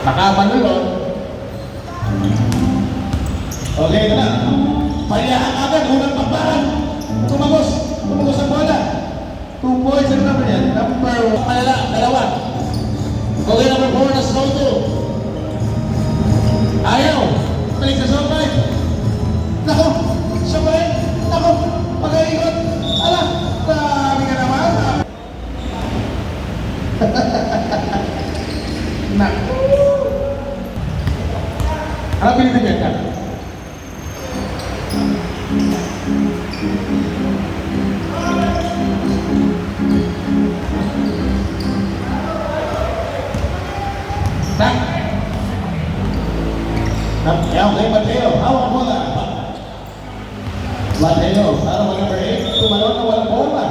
Nakapanulot. Okay, ito na. Payahan agad, unang pakbaran. Tumagos ang bola. 2 points, ano naman yan? Number 1, palala, dalawa. Okay, number 4 na slow 2. Ayaw. Balik sa slow 5. Nako, sabay. Nako, pag-iikot. Ala, grabe ka naman. Nako. Ano pinipigyan ka? Okay, Mateo. Hawak mo na. Mateo, para mo number 8. Tumalon na walang bola.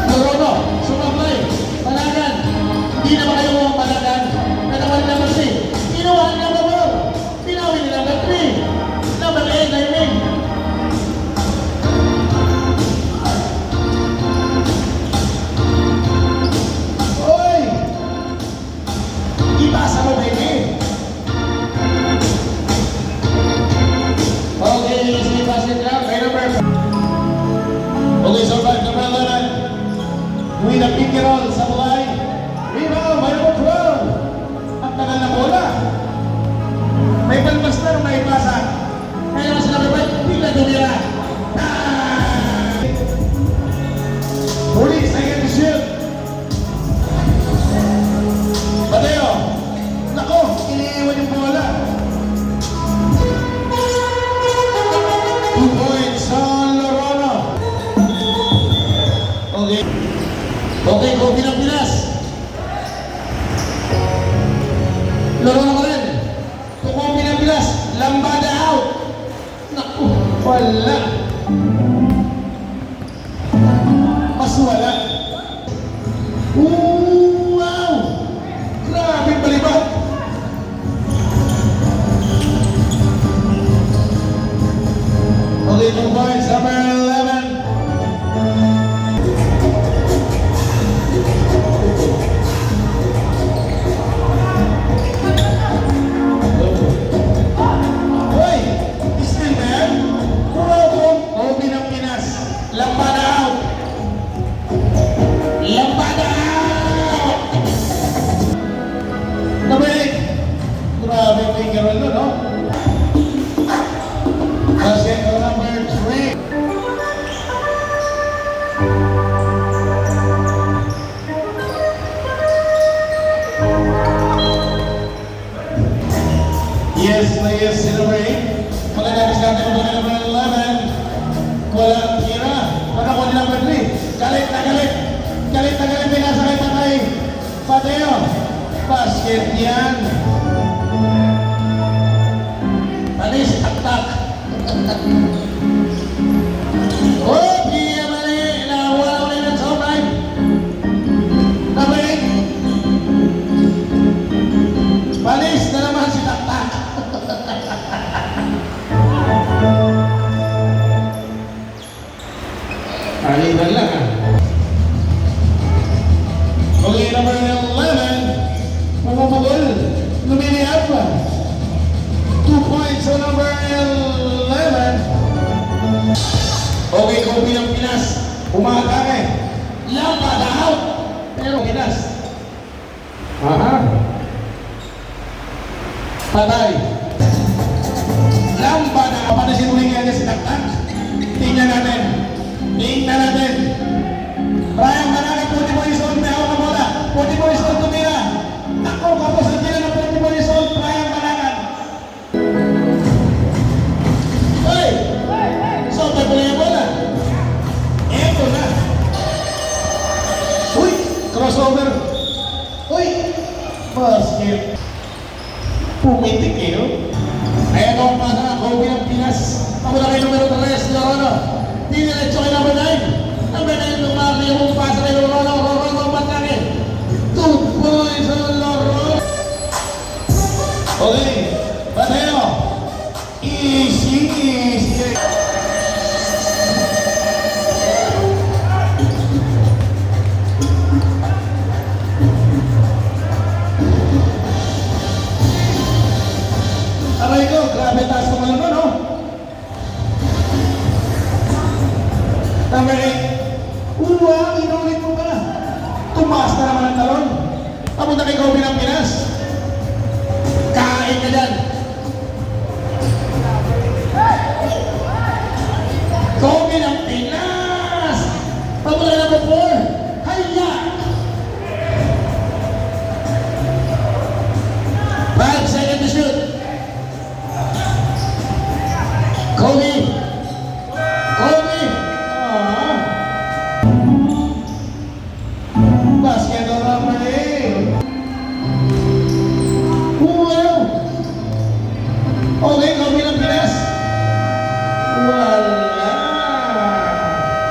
Torono, sumablay. Panagan. Hindi na ba kayo mga panagan? Nanaman number 6. Inuwahan na ba mo? Pinawin nila number 3. Number 8, I mean. Oy! Ipasa mo, baby. Okay, easy basket lang. May number. Okay, so back number 11. Uwi na pick and roll sa bulay. Rebound, may number 12. Ang tagal na bola. May palmas na may ipasa. Kaya naman sila may bigla dumira. Police, I get to shoot. Mateo. Nako, iniiwan yung bola. 2 points on Lorono. Okay. Okay, Kobe ng Pinas. Lorono ka rin. Kobe ng Pinas. Lambada out. Naku, wala. Mas wala. Wow! Grabe palibat. Okay, 2 points, number 11. Hoy! Still man? Kobe ng Pinas. Lambada out. Lambada out! Number 8. Grabe yung finger roll no? Basket number 3. Yes, players, number 8. Pagkatapos natin ang number 11. Walang tira. Pagkakuha ni number 3. Galit na galit. Galit na galit. Pinasakay patay. Pateo. Basket yan. Panis, tak-tak. Oh, di mali. Nawala ulit ng sound right. Number 8. Panis na naman si tak-tak. Aliban lang ha. Okay, number 11. Pumapagol. Lumiliap pa. 2 points sa number 11. Okay, Kobe ng Pinas. Umakake. Lambada out. Pero Pinas. Aha. Patay. Lambada. Paano sinuling niya si Taktak? Tingnan natin. Tingnan natin. Brian Manangit, 44 years old. May hawak na bola. 44 years old tumira. Ako, kapos na tira ng 44 years old. Brian Manangit. Hoy! So, pagpula yung bola. Eto na. Uy! Crossover. Uy! Basket. Pumitik eh, no? Ayan ang pasa. Kobe ng Pinas. Ako na kayo numero 3. Lorono. Diniretso kay number 9. Number 9 lumari yung pasa kay Lorono. Lorono patake. 2 points on Lorono. Okay. Mateo. Easy, easy. grabe taas ko lang nun, oh. Number 8. Uwa, inulit mo ka. Tumaas na naman ang talon. Papunta kay Kobe ng Pinas. Kain ka dyan. Kobe ng